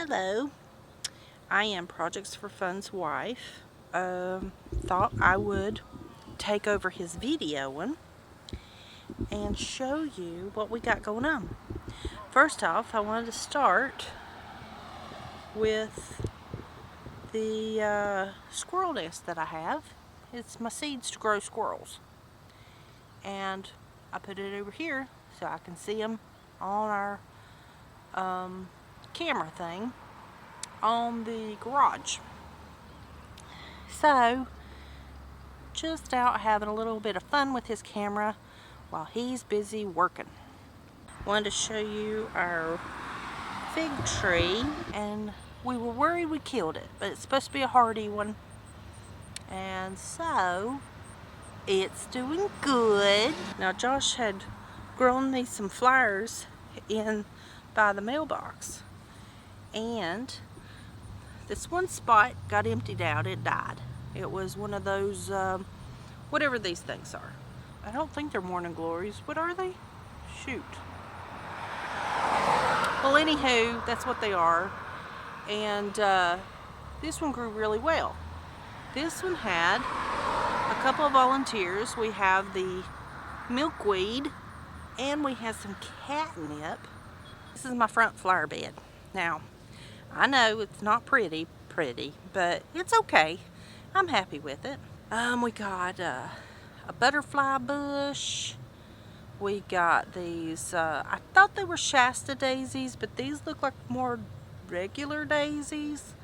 Hello, I am Projects for Fun's wife. Thought I would take over his videoing and show you what we got going on. First off, I wanted to start with the squirrel nest that I have. It's my seeds to grow squirrels. And I put it over here so I can see them on our camera thing on the garage. So, just out having a little bit of fun with his camera while he's busy working. Wanted to show you our fig tree, and we were worried we killed it, but it's supposed to be a hardy one. And so, it's doing good. Now Josh had grown me some flowers in by the mailbox, and this one spot got emptied out. It died. It was one of those whatever these things are. I don't think they're morning glories. What are they? Shoot. Well, anywho, that's what they are. And this one grew really well. This one had a couple of volunteers. We have the milkweed, and we have some catnip. This is my front flower bed. Now, I know it's not pretty, but it's okay. I'm happy with it. We got a butterfly bush. We got these, I thought they were Shasta daisies, but these look like more regular daisies.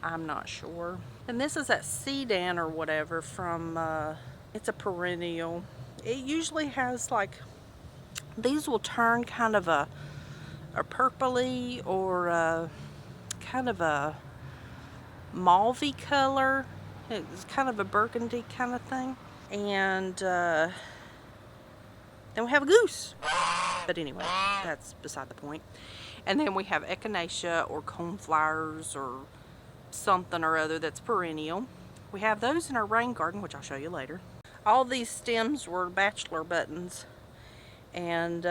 I'm not sure. And this is that sedan or whatever from, it's a perennial. It usually has like, these will turn kind of a purpley or kind of a mauvey color. It's kind of a burgundy kind of thing. And then we have a goose. But anyway, that's beside the point. And then we have echinacea or coneflowers or something or other that's perennial. We have those in our rain garden, which I'll show you later. All these stems were bachelor buttons, and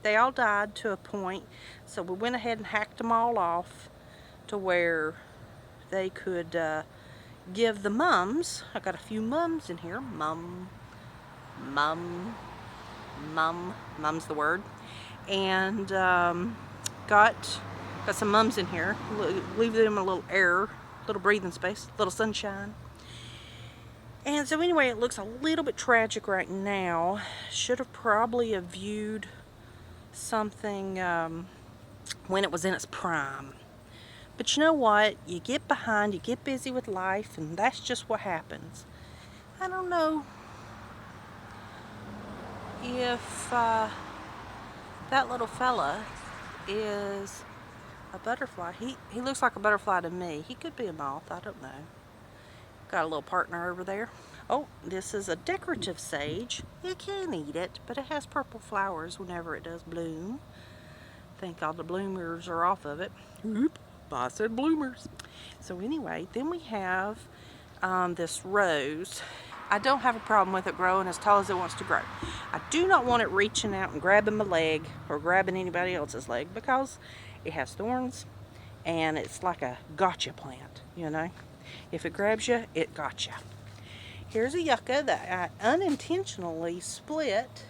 they all died to a point, so we went ahead and hacked them all off to where they could give the mums. I got a few mums in here. Mum's the word. And got some mums in here. Leave them a little air, little breathing space, little sunshine. And so anyway, it looks a little bit tragic right now. Should have probably viewed something when it was in its prime. But you know what? You get behind, you get busy with life, and that's just what happens. I don't know if that little fella is a butterfly. He looks like a butterfly to me. He could be a moth, I don't know. Got a little partner over there. Oh, this is a decorative sage. You can't eat it, but it has purple flowers whenever it does bloom. I think all the bloomers are off of it. Oop. I said bloomers. So anyway, then we have this rose. I don't have a problem with it growing as tall as it wants to grow. I do not want it reaching out and grabbing my leg or grabbing anybody else's leg, because it has thorns and it's like a gotcha plant, you know. If it grabs you, it got you. Here's a yucca that I unintentionally split,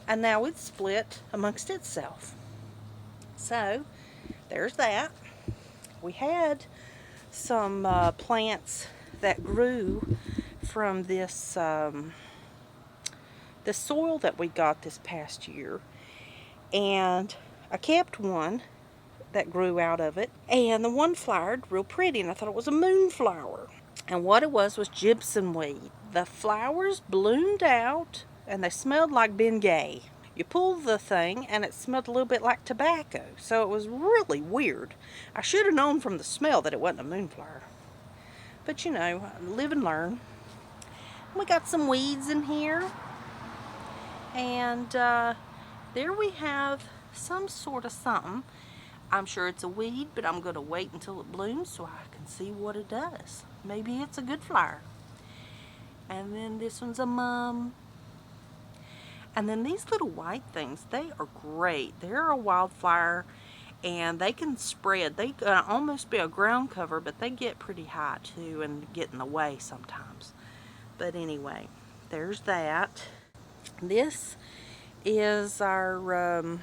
and now it's split amongst itself. So there's that. We had some plants that grew from this the soil that we got this past year, and I kept one that grew out of it, and the one flowered real pretty, and I thought it was a moonflower, and what it was gypsum weed. The flowers bloomed out and they smelled like Bengay. You pulled the thing and it smelled a little bit like tobacco, so it was really weird. I should have known from the smell that it wasn't a moonflower. But you know, live and learn. We got some weeds in here, and there we have some sort of something. I'm sure it's a weed, but I'm going to wait until it blooms so I can see what it does. Maybe it's a good flower. And then this one's a mum. And then these little white things, they are great. They're a wildflower, and they can spread. They can almost be a ground cover, but they get pretty high too and get in the way sometimes. But anyway, there's that. This is our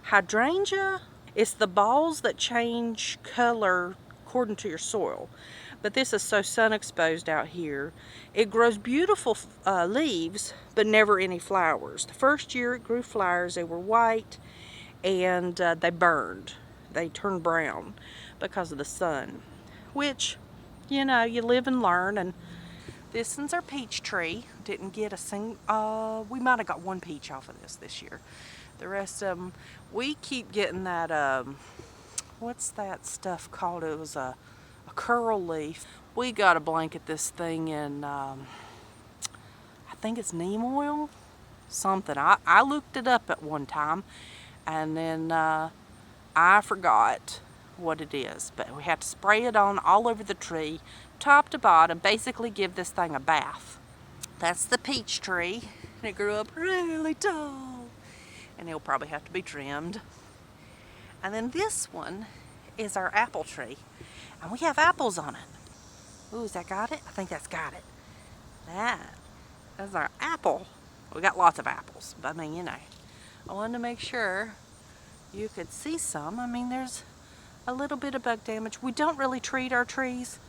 hydrangea. It's the balls that change color according to your soil. But this is so sun exposed out here. It grows beautiful leaves, but never any flowers. The first year it grew flowers, they were white, and they burned. They turned brown because of the sun, which, you know, you live and learn. And this one's our peach tree. Didn't get a single, we might have got one peach off of this year. The rest of them, we keep getting that, what's that stuff called? It was a curl leaf. We got to blanket this thing in, I think it's neem oil, something. I looked it up at one time, and then I forgot what it is. But we have to spray it on all over the tree, top to bottom, basically give this thing a bath. That's the peach tree, and it grew up really tall, and it'll probably have to be trimmed. And then this one is our apple tree, and we have apples on it. Ooh, has that got it? I think that's got it. That's our apple. We got lots of apples, but I mean, you know, I wanted to make sure you could see some. I mean, there's a little bit of bug damage. We don't really treat our trees.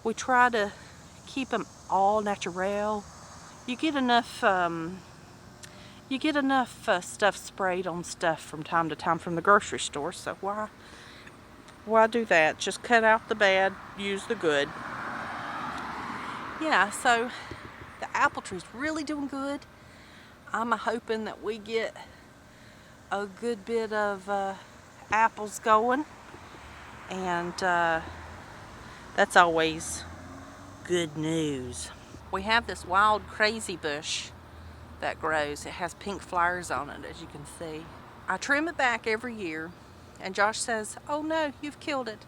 We try to keep them all natural. You get enough stuff sprayed on stuff from time to time from the grocery store, so why do that? Just cut out the bad, use the good. Yeah, so the apple tree's really doing good. I'm hoping that we get a good bit of apples going, and that's always good news. We have this wild crazy bush that grows. It has pink flowers on it, as you can see. I trim it back every year, and Josh says, "Oh no, you've killed it,"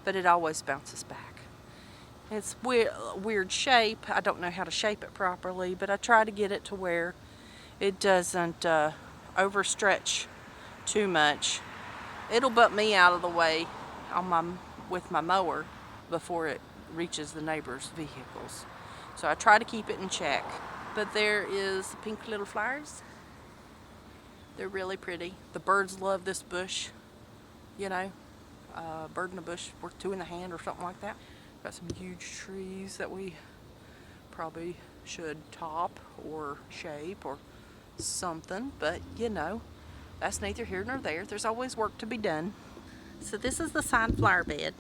but it always bounces back. It's weird shape. I don't know how to shape it properly, but I try to get it to where it doesn't overstretch too much. It'll butt me out of the way with my mower before it reaches the neighbors' vehicles. So I try to keep it in check. But there is the pink little flowers. They're really pretty. The birds love this bush. You know, bird in the bush worth two in the hand or something like that. Got some huge trees that we probably should top or shape or something, but you know, that's neither here nor there. There's always work to be done. So this is the side flower bed.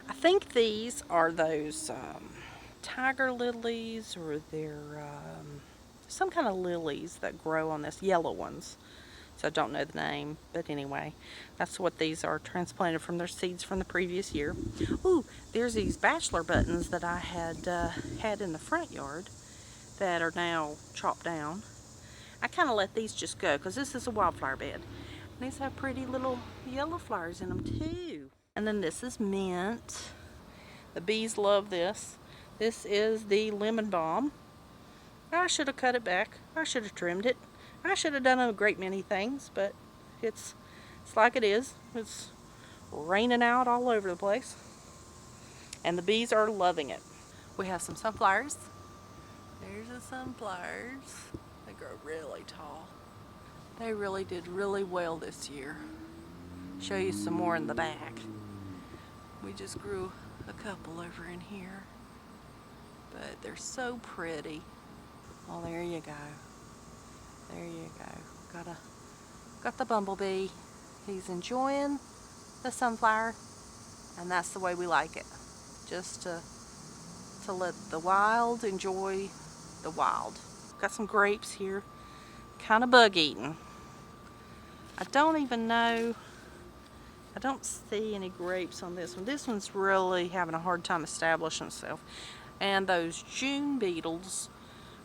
I think these are those tiger lilies, or they're some kind of lilies that grow on this, yellow ones. So I don't know the name, but anyway, that's what these are, transplanted from their seeds from the previous year. Ooh, there's these bachelor buttons that I had in the front yard that are now chopped down. I kind of let these just go because this is a wildflower bed. And these have pretty little yellow flowers in them too. And then this is mint. The bees love this. This is the lemon balm. I should have cut it back. I should have trimmed it. I should have done a great many things, but it's like it is. It's raining out all over the place, and the bees are loving it. We have some sunflowers. There's the sunflowers. They grow really tall. They really did really well this year. Show you some more in the back. We just grew a couple over in here, but they're so pretty. Well, there you go. There you go. Got the bumblebee. He's enjoying the sunflower, and that's the way we like it. Just to let the wild enjoy the wild. Got some grapes here, kind of bug eaten. I don't even know. I don't see any grapes on this one. This one's really having a hard time establishing itself. And those June beetles,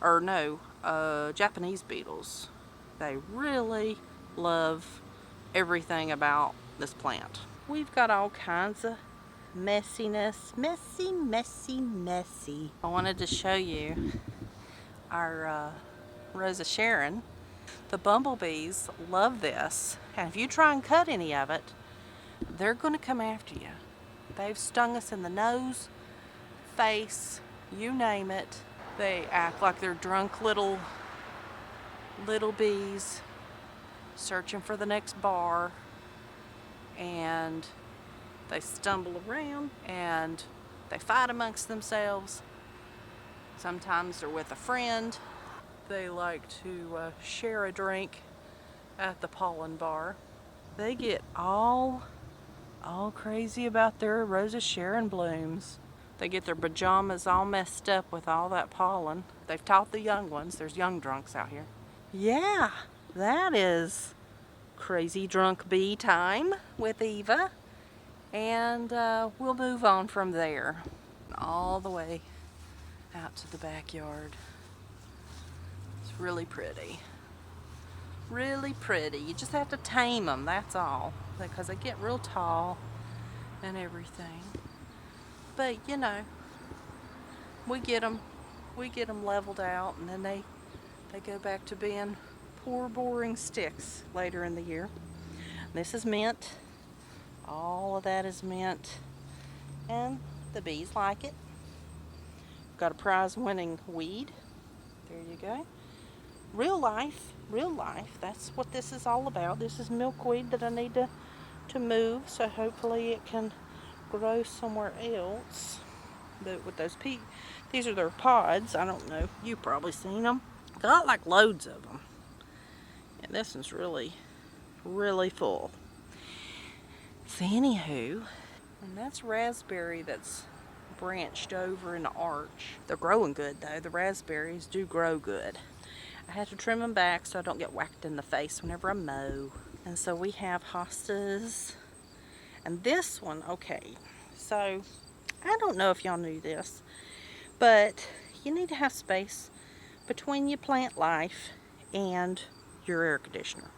or no, Japanese beetles, they really love everything about this plant. We've got all kinds of messiness. Messy. I wanted to show you our Rose of Sharon. The bumblebees love this, and if you try and cut any of it, they're going to come after you. They've stung us in the nose, face, you name it. They act like they're drunk little bees searching for the next bar, and they stumble around and they fight amongst themselves. Sometimes they're with a friend. They like to share a drink at the pollen bar. They get all crazy about their Rose Sharon blooms. They get their pajamas all messed up with all that pollen. They've taught the young ones. There's young drunks out here. Yeah, that is crazy drunk bee time with Eva. And we'll move on from there all the way out to the backyard. It's really pretty. Really pretty. You just have to tame them, that's all, because they get real tall and everything. But you know, we get them leveled out, and then they go back to being poor boring sticks later in the year. This is mint. All of that is mint, and the bees like it. Got a prize-winning weed. There you go. Real life. That's what this is all about. This is milkweed that I need to move, so hopefully it can grow somewhere else. But with those these are their pods. I don't know. You've probably seen them. Got like loads of them. And this one's really full. So anywho, and that's raspberry that's branched over in the arch. They're growing good though. The raspberries do grow good. I had to trim them back so I don't get whacked in the face whenever I mow. And so we have hostas. And this one, okay, so I don't know if y'all knew this, but you need to have space between your plant life and your air conditioner.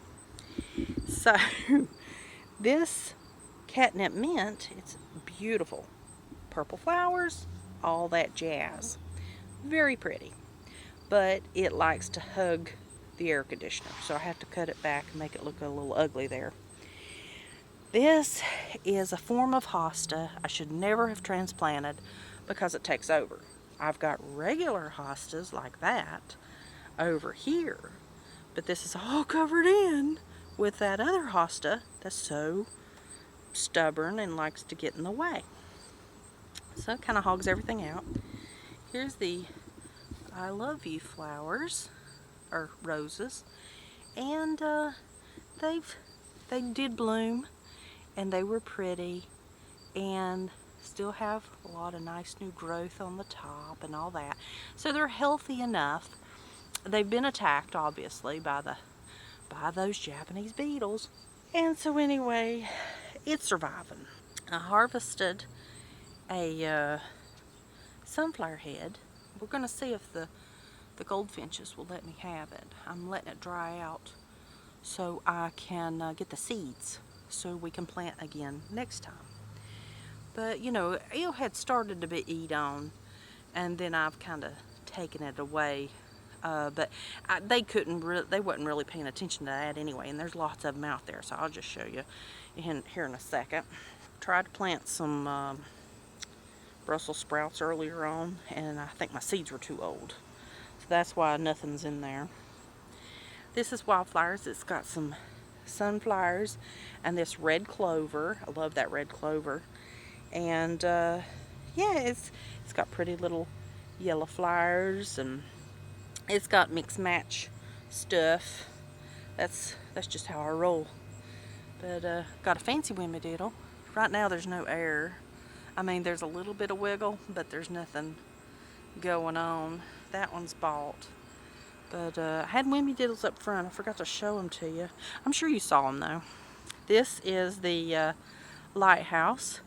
So this catnip mint, it's beautiful. Purple flowers, all that jazz. Very pretty. But it likes to hug the air conditioner, so I have to cut it back and make it look a little ugly there. This is a form of hosta I should never have transplanted because it takes over. I've got regular hostas like that over here, but this is all covered in with that other hosta that's so stubborn and likes to get in the way. So it kind of hogs everything out. Here's the I love you flowers, or roses, and they did bloom, and they were pretty, and still have a lot of nice new growth on the top and all that. So they're healthy enough. They've been attacked, obviously, by those Japanese beetles, and so anyway, it's surviving. I harvested a sunflower head. We're going to see if the goldfinches will let me have it. I'm letting it dry out so I can get the seeds so we can plant again next time. But you know, eel had started to be eat on, and then I've kind of taken it away. But they wasn't really paying attention to that anyway, and there's lots of them out there, so I'll just show you here in a second. Tried to plant some Brussels sprouts earlier on, and I think my seeds were too old, so that's why nothing's in there. This is Wildflowers. It's got some sunflowers and this red clover. I love that red clover. And yeah, it's got pretty little yellow flowers, and it's got mix match stuff. That's just how I roll. But got a fancy wimmy-diddle. Right now there's no air. I mean, there's a little bit of wiggle, but there's nothing going on. That one's bought. But I had wimmy-diddles up front. I forgot to show them to you. I'm sure you saw them, though. This is the lighthouse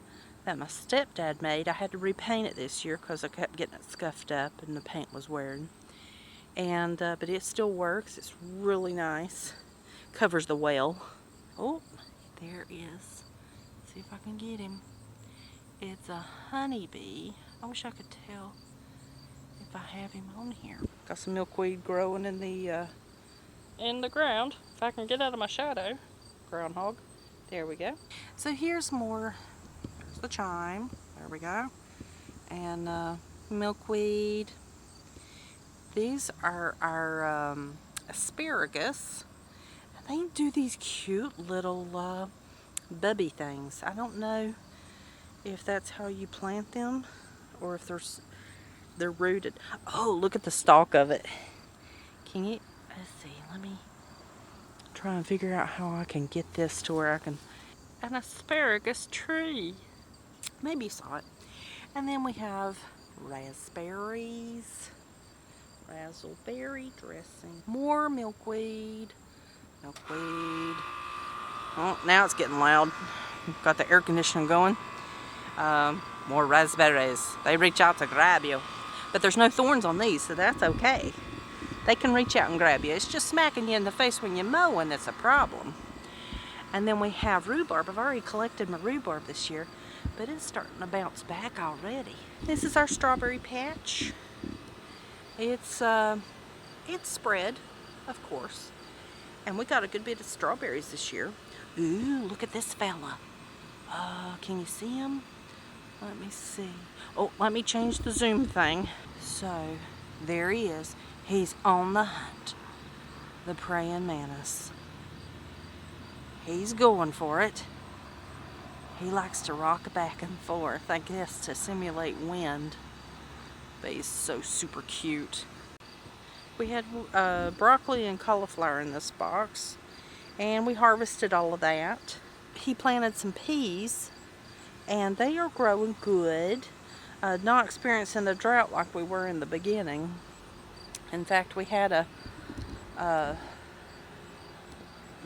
that my stepdad made. I had to repaint it this year because I kept getting it scuffed up and the paint was wearing. And but it still works. It's really nice. Covers the whale. Oh, there is. Let's see if I can get him. It's a honeybee. I wish I could tell if I have him on here. Got some milkweed growing in the ground. If I can get out of my shadow, groundhog. There we go. So here's more. There's the thyme. There we go. And milkweed. These are our asparagus. They do these cute little bubby things. I don't know if that's how you plant them or if they're rooted. Oh, look at the stalk of it. Can you? Let's see. Let me try and figure out how I can get this to where I can. An asparagus tree. Maybe you saw it. And then we have raspberries. Raspberry dressing. More milkweed. Milkweed. Oh, now it's getting loud. Got the air conditioning going. More raspberries. They reach out to grab you. But there's no thorns on these, so that's okay. They can reach out and grab you. It's just smacking you in the face when you're mowing that's a problem. And then we have rhubarb. I've already collected my rhubarb this year, but it's starting to bounce back already. This is our strawberry patch. It's spread, of course. And we got a good bit of strawberries this year. Ooh, look at this fella. Can you see him? Let me see. Oh, let me change the zoom thing. So, there he is. He's on the hunt. The praying mantis. He's going for it. He likes to rock back and forth, I guess, to simulate wind. But he's so super cute. We had broccoli and cauliflower in this box, and we harvested all of that. He planted some peas, and they are growing good. Not experiencing the drought like we were in the beginning. In fact, we had a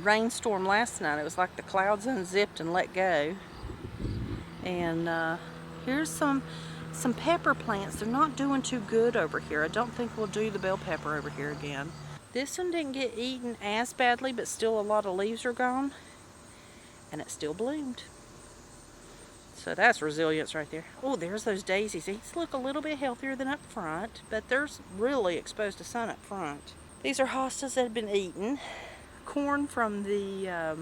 rainstorm last night. It was like the clouds unzipped and let go. And here's some pepper plants. They're not doing too good over here. I don't think we'll do the bell pepper over here again. This one didn't get eaten as badly, but still a lot of leaves are gone. And it still bloomed. So that's resilience right there. Oh, there's those daisies. These look a little bit healthier than up front, but they're really exposed to sun up front. These are hostas that have been eaten. Corn from the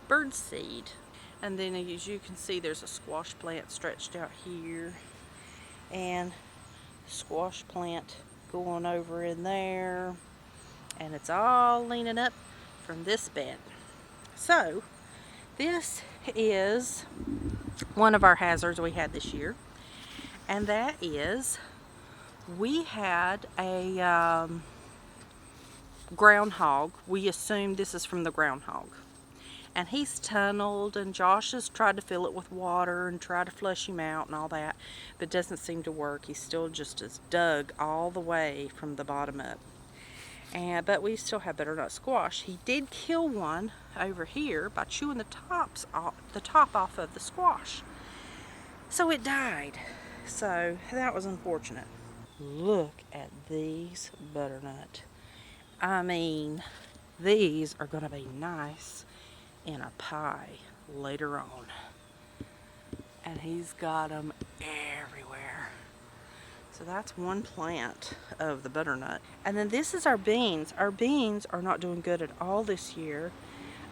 bird seed. And then as you can see, there's a squash plant stretched out here. And squash plant going over in there. And it's all leaning up from this bed. So, this is one of our hazards we had this year. And that is, we had a groundhog. We assume this is from the groundhog. And he's tunneled, and Josh has tried to fill it with water and try to flush him out and all that, but it doesn't seem to work. He's still just as dug all the way from the bottom up. But we still have butternut squash. He did kill one over here by chewing the top off of the squash. So it died. So that was unfortunate. Look at these butternut. I mean, these are going to be nice in a pie later on. And he's got them everywhere. So that's one plant of the butternut. And then this is our beans. Our beans are not doing good at all this year.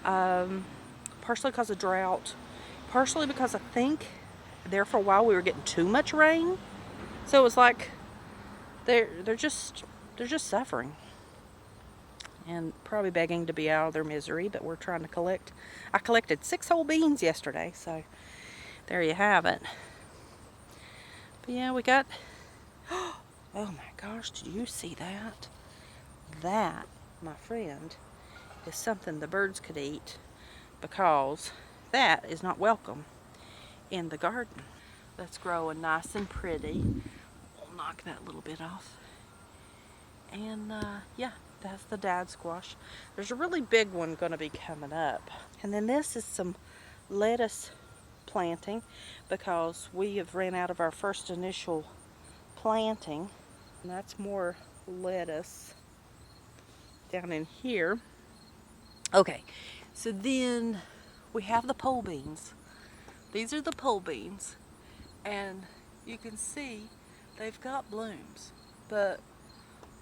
Partially because of drought. Partially because I think there for a while we were getting too much rain. So it was like they're just suffering. And probably begging to be out of their misery, but we're trying to collect. I collected 6 whole beans yesterday, so there you have it. But yeah, we got, oh my gosh, did you see that? That, my friend, is something the birds could eat, because that is not welcome in the garden. That's growing nice and pretty. We'll knock that little bit off. And yeah, that's the dad squash. There's a really big one going to be coming up. And then this is some lettuce planting, because we have ran out of our first initial planting. And that's more lettuce down in here. Okay, so then we have the pole beans. These are the pole beans. And you can see they've got blooms, but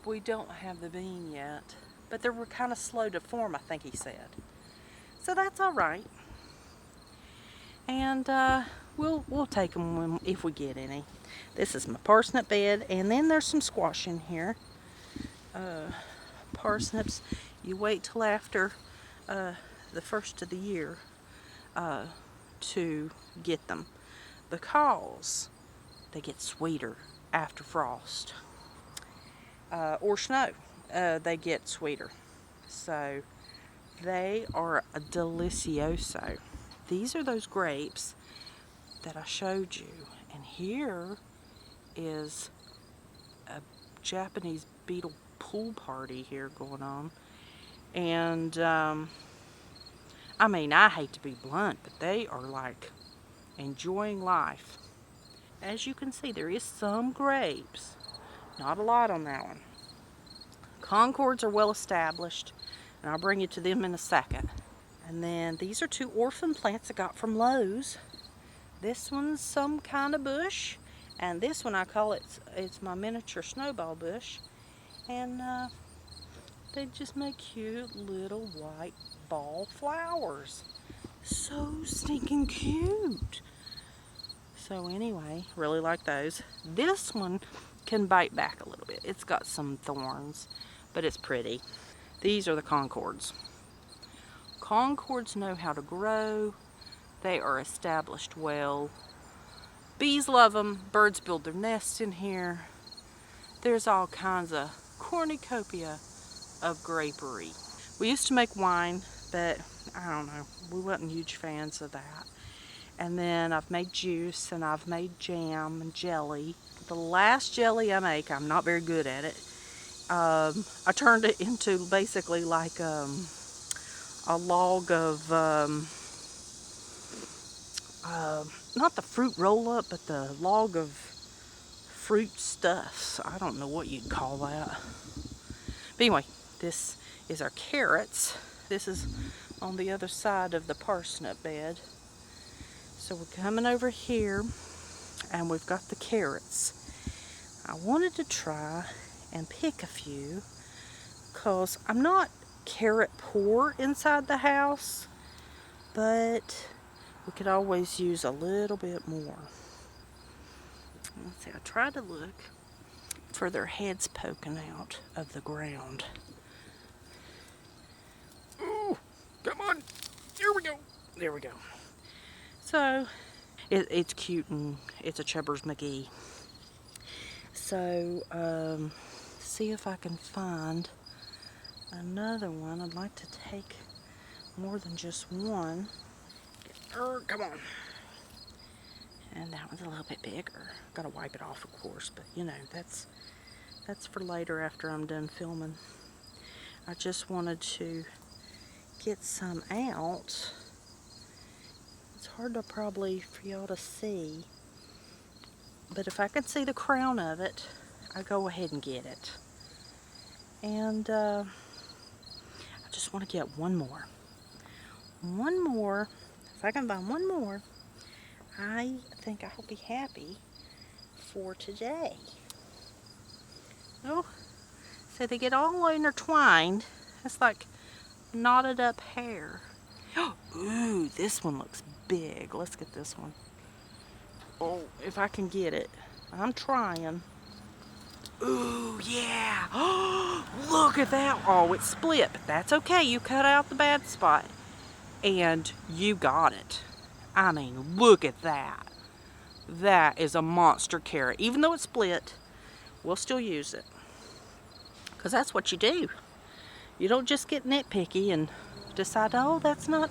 we don't have the bean yet. But they were kind of slow to form, I think he said. So that's all right. And we'll take them if we get any. This is my parsnip bed, and then there's some squash in here. Parsnips, you wait till after the first of the year to get them, because they get sweeter after frost or snow. They get sweeter, so they are a delicioso. These are those grapes that I showed you, and here is a Japanese beetle pool party here going on. And I mean, I hate to be blunt, but they are like enjoying life. As you can see, there is some grapes, not a lot on that one. Concords are well established, and I'll bring you to them in a second. And then these are 2 orphan plants I got from Lowe's. This one's some kind of bush, and this one I call it's my miniature snowball bush. And they just make cute little white ball flowers. So stinking cute. So anyway, really like those. This one can bite back a little bit. It's got some thorns, but it's pretty. These are the Concords. Concords know how to grow. They are established well. Bees love them. Birds build their nests in here. There's all kinds of cornucopia of grapery. We used to make wine, but I don't know, we wasn't huge fans of that. And then I've made juice, and I've made jam and jelly. The last jelly I make, I'm not very good at it. I turned it into basically like a log of, not the fruit roll-up, but the log of fruit stuffs. I don't know what you'd call that. But anyway, this is our carrots. This is on the other side of the parsnip bed. So we're coming over here, and we've got the carrots. I wanted to try and pick a few, because I'm not carrot poor inside the house, but we could always use a little bit more. Let's see, I tried to look for their heads poking out of the ground. Ooh, come on, here we go. There we go. So, it's cute, and it's a Chubbers McGee. So, see if I can find another one. I'd like to take more than just one. Come on. And that one's a little bit bigger. Gotta wipe it off, of course, but you know, that's for later after I'm done filming. I just wanted to get some out. It's hard to probably for y'all to see, but if I can see the crown of it, I go ahead and get it. And I just want to get one more. One more. If I can find one more, I think I'll be happy for today. Oh, so they get all intertwined. It's like knotted up hair. Ooh, this one looks big. Let's get this one. Oh, if I can get it. I'm trying. Ooh, yeah. Oh, look at that. Oh, it's split, but that's okay. You cut out the bad spot, and you got it. I mean, look at that. That is a monster carrot. Even though it's split, we'll still use it, because that's what you do. You don't just get nitpicky and decide, oh, that's not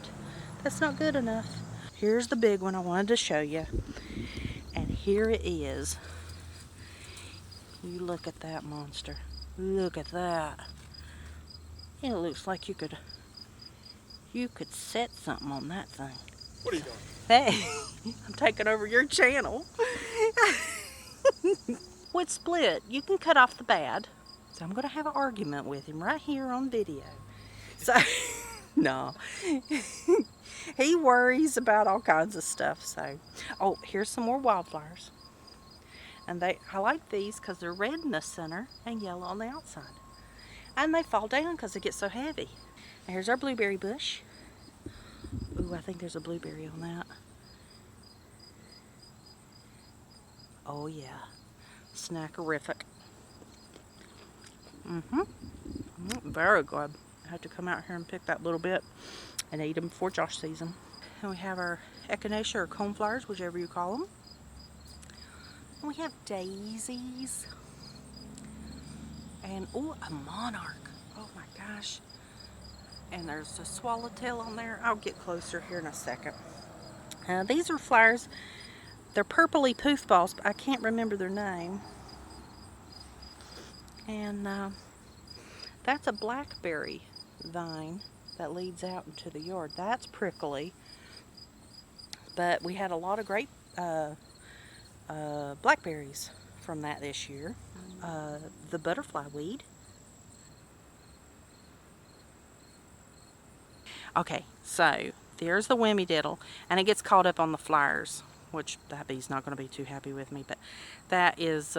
good enough. Here's the big one I wanted to show you, and here it is. You look at that monster. Look at that. It looks like you could set something on that thing. What are you doing? Hey, I'm taking over your channel. Well, it's split. You can cut off the bad. So I'm going to have an argument with him right here on video. So, no. He worries about all kinds of stuff. So, oh, here's some more wildflowers. And I like these because they're red in the center and yellow on the outside. And they fall down because they get so heavy. And here's our blueberry bush. Ooh, I think there's a blueberry on that. Oh yeah, snackerific. Very good. I have to come out here and pick that little bit and eat them before Josh sees them. And we have our echinacea or coneflowers, whichever you call them. And we have daisies. And oh, a monarch. Oh my gosh. And there's a swallowtail on there. I'll get closer here in a second. These are flowers. They're purpley poof balls, but I can't remember their name. And that's a blackberry vine that leads out into the yard. That's prickly. But we had a lot of great blackberries from that this year. The butterfly weed. Okay, so there's the Diddle, and it gets caught up on the flowers, which that bee's not going to be too happy with me, but that is,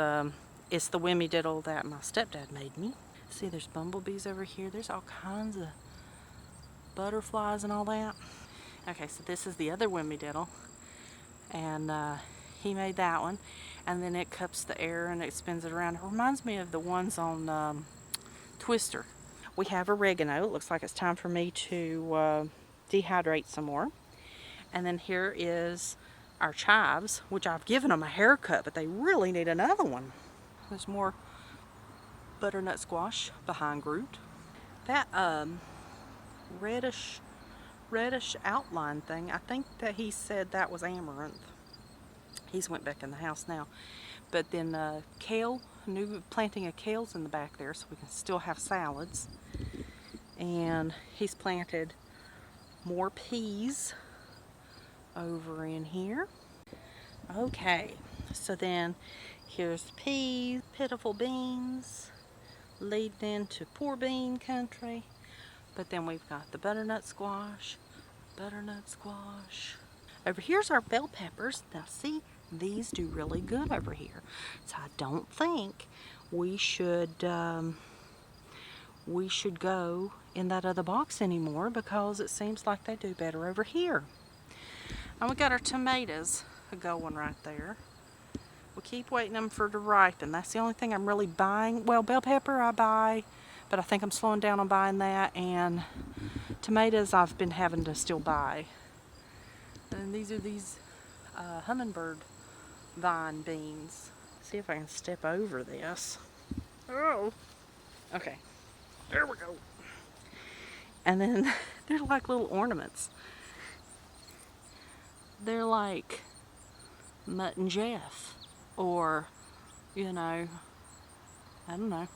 it's the Diddle that my stepdad made me. See, there's bumblebees over here. There's all kinds of butterflies and all that. Okay, so this is the other Diddle, and he made that one, and then it cups the air and it spins it around. It reminds me of the ones on Twister. We have oregano. It looks like it's time for me to dehydrate some more. And then here is our chives, which I've given them a haircut, but they really need another one. There's more butternut squash behind root. That reddish outline thing, I think that he said that was amaranth. He's went back in the house now. But then kale, new planting of kale's in the back there, so we can still have salads. And he's planted more peas over in here. Okay, so then here's the peas, pitiful beans, leading into poor bean country. But then we've got the butternut squash. Over here's our bell peppers. Now see, these do really good over here. So I don't think we should go in that other box anymore, because it seems like they do better over here. And we got our tomatoes going right there. We keep waiting them for to ripen. That's the only thing I'm really buying. Well, bell pepper I buy, but I think I'm slowing down on buying that. And tomatoes I've been having to still buy. And these are these hummingbird vine beans. See if I can step over this. Oh, okay. There we go. And then they're like little ornaments. They're like Mutt and Jeff, or, you know, I don't know,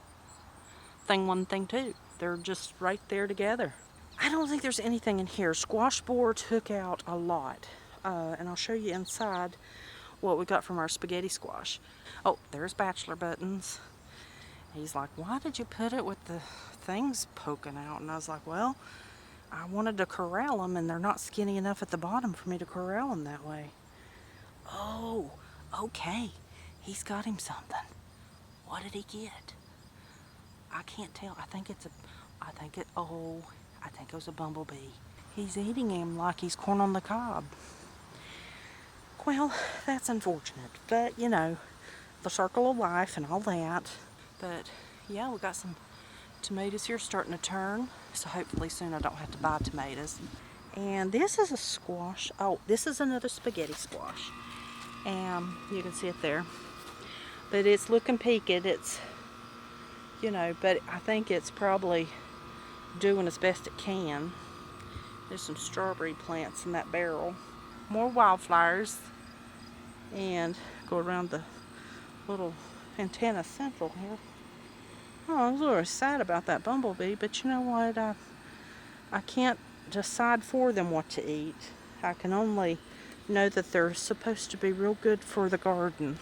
thing one, thing two. They're just right there together. I don't think there's anything in here. Squash board took out a lot. And I'll show you inside what we got from our spaghetti squash. Oh, there's bachelor buttons. He's like, why did you put it with the things poking out? And I was like, well, I wanted to corral them, and they're not skinny enough at the bottom for me to corral them that way. Oh, okay. He's got him something. What did he get? I can't tell. I think it was a bumblebee. He's eating him like he's corn on the cob. Well, that's unfortunate, but you know, the circle of life and all that. But yeah, we got some tomatoes here starting to turn, so hopefully soon I don't have to buy tomatoes. And this is a squash. Oh, this is another spaghetti squash. And you can see it there. But it's looking peaked. It's, you know, but I think it's probably doing as best it can. There's some strawberry plants in that barrel. More wildflowers. And go around the little antenna central here. Oh, I was a little sad about that bumblebee, but you know what? I can't decide for them what to eat. I can only know that they're supposed to be real good for the garden.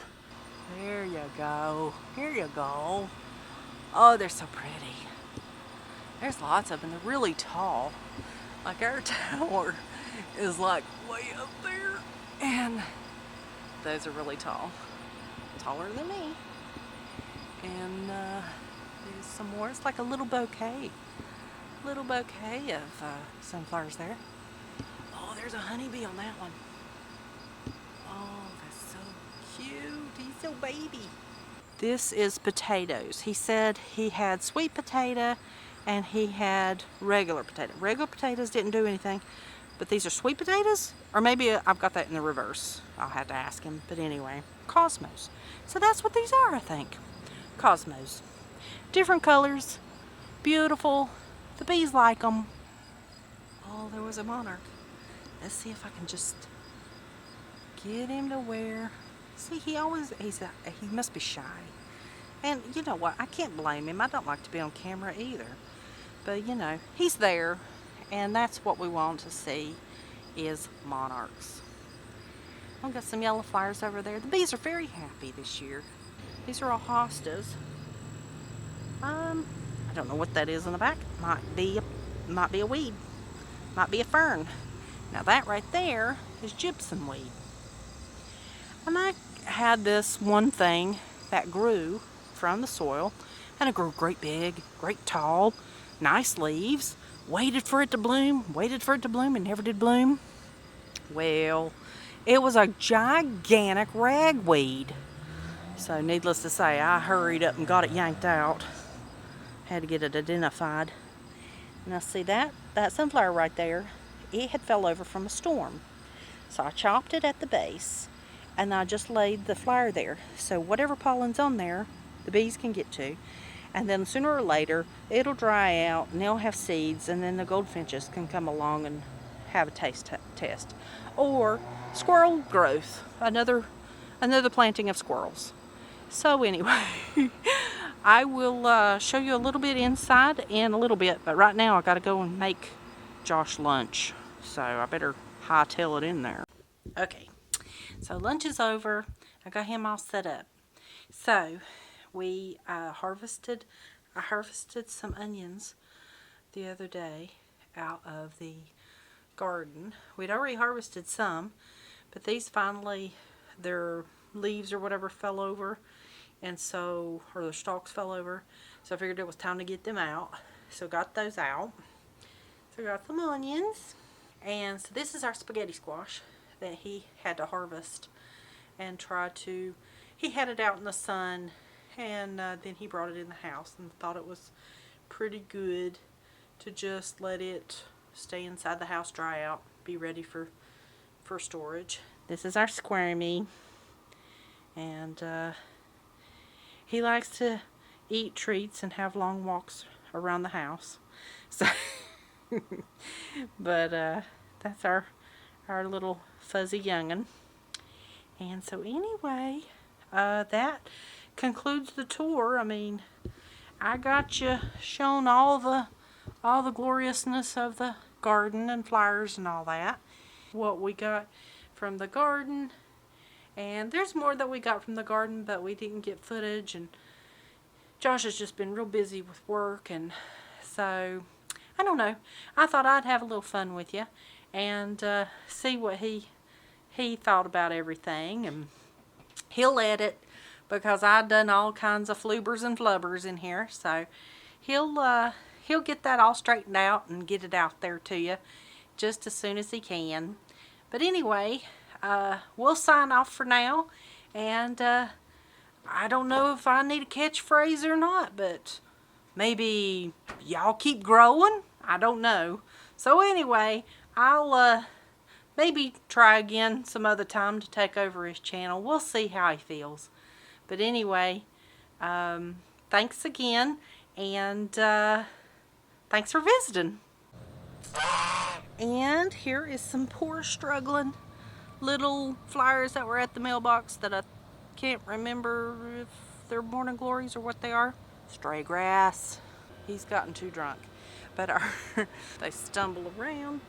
There you go. Here you go. Oh, they're so pretty. There's lots of them. They're really tall. Like our tower is like way up there. And those are really tall. Taller than me. And there's some more. It's like a little bouquet. Little bouquet of sunflowers there. Oh, there's a honeybee on that one. Oh, that's so cute. He's so baby. This is potatoes. He said he had sweet potato and he had regular potato. Regular potatoes didn't do anything, but these are sweet potatoes? Or maybe I've got that in the reverse. I'll have to ask him. But anyway, cosmos. So that's what these are, I think. Cosmos. Different colors. Beautiful. The bees like them. Oh, there was a monarch. Let's see if I can just get him to where... See, he must be shy. And you know what? I can't blame him. I don't like to be on camera either. But you know, he's there. And that's what we want to see is monarchs. I've got some yellow flowers over there. The bees are very happy this year. These are all hostas. I don't know what that is in the back. Might be a weed. Might be a fern. Now that right there is gypsum weed. And I had this one thing that grew from the soil, and it grew great big, great tall, nice leaves. Waited for it to bloom, and never did bloom. Well, it was a gigantic ragweed. So needless to say, I hurried up and got it yanked out. Had to get it identified. Now see that sunflower right there, it had fell over from a storm. So I chopped it at the base, and I just laid the flower there. So whatever pollen's on there, the bees can get to. And then sooner or later, it'll dry out and they'll have seeds, and then the goldfinches can come along and have a taste test. Or squirrel growth, another planting of squirrels. So anyway, I will show you a little bit inside in a little bit, but right now I gotta go and make Josh lunch. So I better hightail it in there. Okay, so lunch is over. I got him all set up. So I harvested some onions the other day out of the garden. We'd already harvested some, but these finally, their leaves or whatever fell over, and so, or their stalks fell over, so I figured it was time to get them out. So got those out. So got some onions, and so this is our spaghetti squash that he had to harvest and he had it out in the sun, and then he brought it in the house and thought it was pretty good to just let it stay inside the house, dry out, be ready for storage. This is our squirmy, and he likes to eat treats and have long walks around the house. So, but that's our little fuzzy young'un. And so anyway, that concludes the tour. I mean, I got you shown all the gloriousness of the garden and flowers and all that. What we got from the garden, and there's more that we got from the garden, but we didn't get footage, and Josh has just been real busy with work, and so I don't know. I thought I'd have a little fun with you and see what he thought about everything, and he'll edit because I've done all kinds of floobers and flubbers in here, so he'll get that all straightened out and get it out there to you just as soon as he can. But anyway, we'll sign off for now, and I don't know if I need a catchphrase or not, but maybe y'all keep growing. I don't know. So anyway, I'll maybe try again some other time to take over his channel. We'll see how he feels. But anyway, thanks again, and thanks for visiting. And here is some poor struggling little flowers that were at the mailbox that I can't remember if they're morning glories or what they are. Stray grass. He's gotten too drunk. But they stumble around.